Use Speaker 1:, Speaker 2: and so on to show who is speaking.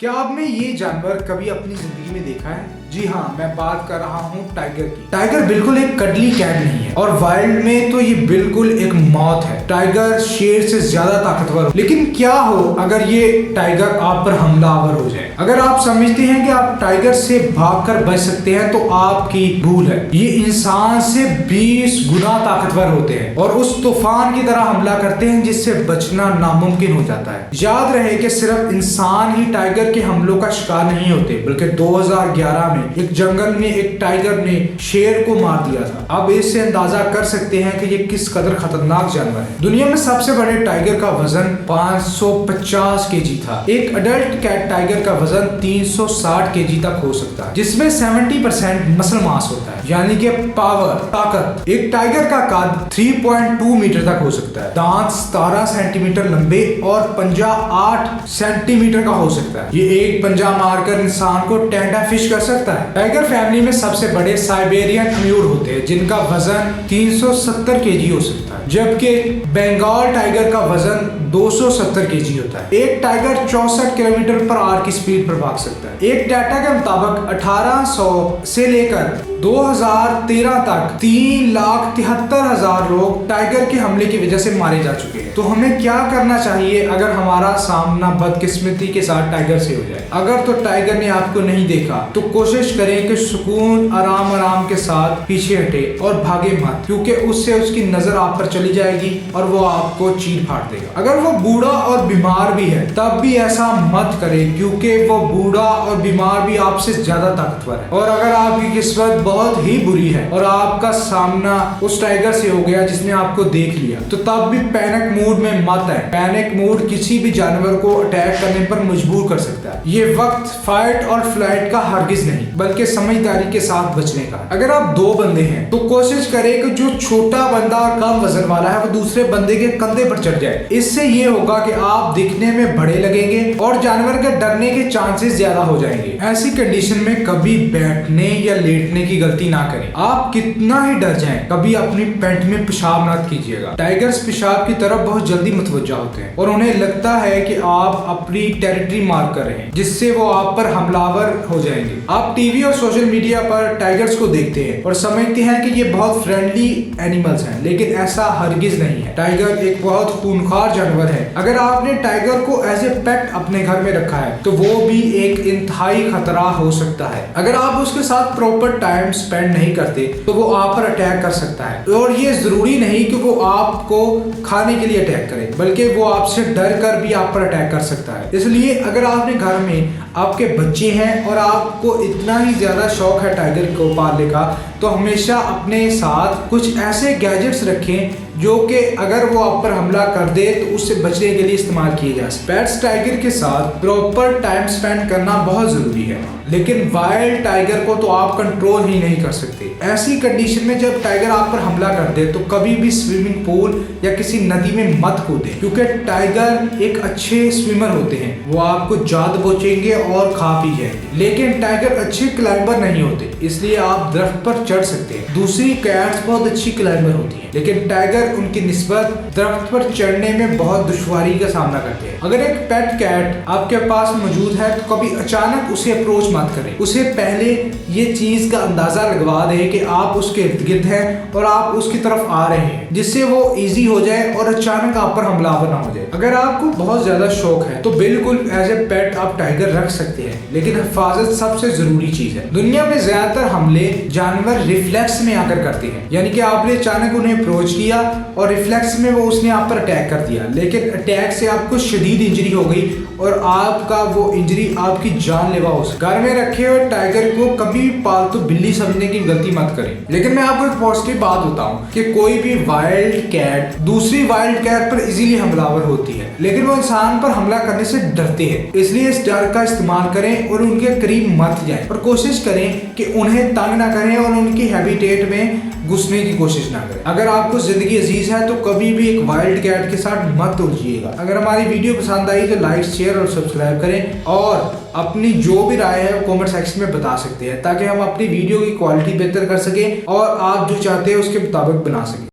Speaker 1: क्या आपने ये जानवर कभी अपनी जिंदगी में देखा है? जी हाँ, मैं बात कर रहा हूँ टाइगर की। टाइगर बिल्कुल एक कडली कैट नहीं है और वाइल्ड में तो ये बिल्कुल एक मौत है। टाइगर शेर से ज्यादा ताकतवर हो। लेकिन क्या हो अगर ये टाइगर आप पर हमलावर हो जाए? अगर आप समझते हैं कि आप टाइगर से भागकर बच सकते हैं तो आपकी भूल है। ये इंसान से 20 गुना ताकतवर होते हैं और उस तूफान की तरह हमला करते हैं जिससे बचना नामुमकिन हो जाता है। याद रहे कि सिर्फ इंसान ही टाइगर के हमलों का शिकार नहीं होते, बल्कि 2011 में एक जंगल में एक टाइगर ने शेर को मार दिया था। अब इससे अंदाजा कर सकते हैं कि ये किस कदर खतरनाक जानवर है। दुनिया में सबसे बड़े टाइगर का वजन 550 केजी था। एक अडल्ट कैट टाइगर का वजन 360 केजी तक हो सकता है, जिसमें 70% मसल मास होता है, यानी कि पावर, ताकत। एक टाइगर का कद 3.2 मीटर तक हो सकता है, दांत 17 सेंटीमीटर लंबे और पंजा 8 सेंटीमीटर का हो सकता है। ये एक पंजा मारकर इंसान को टेंडा फिश कर सकता है। टाइगर फैमिली में सबसे बड़े साइबेरियन अम्यूर होते हैं, जिनका वजन 370 केजी हो सकता है, जबकि बंगाल टाइगर का वजन 270 केजी होता है। एक टाइगर 64 किलोमीटर पर आवर की स्पीड पर भाग सकता है। एक डाटा के मुताबिक 1800 से लेकर 2013 तक 3,73,000 लोग टाइगर के हमले की वजह से मारे जा चुके हैं। तो हमें क्या करना चाहिए अगर हमारा सामना बदकिस्मती के साथ टाइगर से हो जाए? अगर तो टाइगर ने आपको नहीं देखा तो कोशिश करें कि सुकून आराम के साथ पीछे हटे और भागे मत, क्योंकि उससे उसकी नजर आप पर चली जाएगी और वो आपको चीर फाड़ देगा। अगर वो बूढ़ा और बीमार भी है तब भी ऐसा मत करें, क्योंकि वो बूढ़ा और बीमार भी आपसे ज्यादा ताकतवर है। और अगर आपकी किस्मत बहुत ही बुरी है और आपका सामना उस टाइगर से हो गया जिसने आपको देख लिया, तो तब भी पैनिक मूड में मत आए। पैनिक मूड किसी भी जानवर को अटैक करने पर मजबूर कर सकता है। ये वक्त फाइट और फ्लाइट का हरगिज नहीं, बल्कि समझदारी के साथ बचने का। अगर आप दो बंदे हैं तो कोशिश करें कि जो छोटा बंदा और कम वजन वाला है वो दूसरे बंदे के कंधे पर चढ़ जाए। इससे ये होगा कि आप दिखने में बड़े लगेंगे और जानवर के डरने के चांसेस ज्यादा हो जाएंगे। ऐसी कंडीशन में कभी बैठने या लेटने की गलती ना करें। आप कितना ही डर जाएं, कभी अपनी पैंट में पेशाब मत कीजिएगा। टाइगर्स पेशाब की तरफ बहुत जल्दी मुतवज्जा होते हैं और उन्हें लगता है कि आप अपनी टेरिटरी मार्क कर रहे हैं, जिससे वो आप पर हमलावर हो जाएंगे। आप टीवी और सोशल मीडिया पर टाइगर्स को देखते हैं और समझते हैं कि ये बहुत फ्रेंडली एनिमल्स हैं, लेकिन ऐसा हरगिज नहीं है। टाइगर एक बहुत खूंखार जानवर है। अगर आपने टाइगर को एज ए पेट अपने घर में रखा है तो वो भी एक इंतहाई खतरा हो सकता है। अगर आप उसके साथ प्रॉपर टाइम स्पेंड नहीं करते तो वो आप पर अटैक कर सकता है, और ये जरूरी नहीं कि वो आपको खाने के लिए अटैक करे, बल्कि वो आपसे डर कर भी आप पर अटैक कर सकता है। इसलिए अगर आपने घर में आपके बच्चे हैं और आपको इतना ही ज्यादा शौक है टाइगर को पालने का, तो हमेशा अपने साथ कुछ ऐसे गैजेट्स रखें जो कि अगर वो आप पर हमला कर दे तो उससे बचने के लिए इस्तेमाल किए जा सकते। पेट्स टाइगर के साथ प्रॉपर टाइम स्पेंड करना बहुत जरूरी है, लेकिन वाइल्ड टाइगर को तो आप कंट्रोल ही नहीं कर सकते। ऐसी कंडीशन में जब टाइगर आप पर हमला कर दे तो कभी भी स्विमिंग पूल या किसी नदी में मत कूदें, क्योंकि टाइगर एक अच्छे स्विमर होते हैं। वो आपको जा दबोचेंगे और खा पी जाएंगे, लेकिन टाइगर अच्छे क्लाइंबर नहीं होते, इसलिए आप दरख्त पर चढ़ सकते हैं। दूसरी कैट्स बहुत अच्छी क्लाइंबर होती हैं, लेकिन टाइगर उनकी निस्बत दरख्त पर चढ़ने में बहुत दुश्वारी का सामना करते हैं। अगर एक पेट कैट आपके पास मौजूद है तो कभी अचानक उसे अप्रोच मत करें। उसे पहले ये चीज का अंदाजा लगवा दें कि आप उसके इर्द गिर्द हैं और आप उसकी तरफ आ रहे हैं, जिससे वो इजी हो जाए और अचानक आप पर हमलावर ना हो जाए। अगर आपको बहुत ज्यादा शौक है तो बिल्कुल एज ए पेट आप टाइगर रख सकते हैं, लेकिन हिफाजत सबसे जरूरी चीज है। दुनिया में ज्यादातर हमले जानवर रिफ्लेक्स में आकर करते हैं, यानी कि आपने अचानक उन्हें अप्रोच किया और रिफ्लेक्स में वो उसने आप पर अटैक कर दिया, लेकिन अटैक से आपको शदीद इंजरी हो गई और आपका वो इंजरी आपकी जानलेवा हो सकती है। घर में रखे हुए टाइगर को कभी भी पालतू बिल्ली समझने की गलती मत करें। लेकिन मैं आपको एक पॉजिटिव बात बताऊं कि कोई भी वाइल्ड कैट दूसरी वाइल्ड कैट पर इजीली हमलावर होती है, लेकिन वो इंसान पर हमला करने से डरते हैं। इसलिए इस डर का इस्तेमाल करें और उनके करीब मत जाएं और कोशिश करें कि उन्हें तंग ना करें और उनकी हैबिटेट में घुसने की कोशिश ना करें। अगर आपको जिंदगी अजीज है तो कभी भी एक वाइल्ड कैट के साथ मत उलझिएगा। अगर हमारी वीडियो पसंद आई तो लाइक, शेयर और सब्सक्राइब करें, और अपनी जो भी राय है वो कमेंट सेक्शन में बता सकते हैं, ताकि हम अपनी वीडियो की क्वालिटी बेहतर कर सकें और आप जो चाहते हैं उसके मुताबिक बना सकें।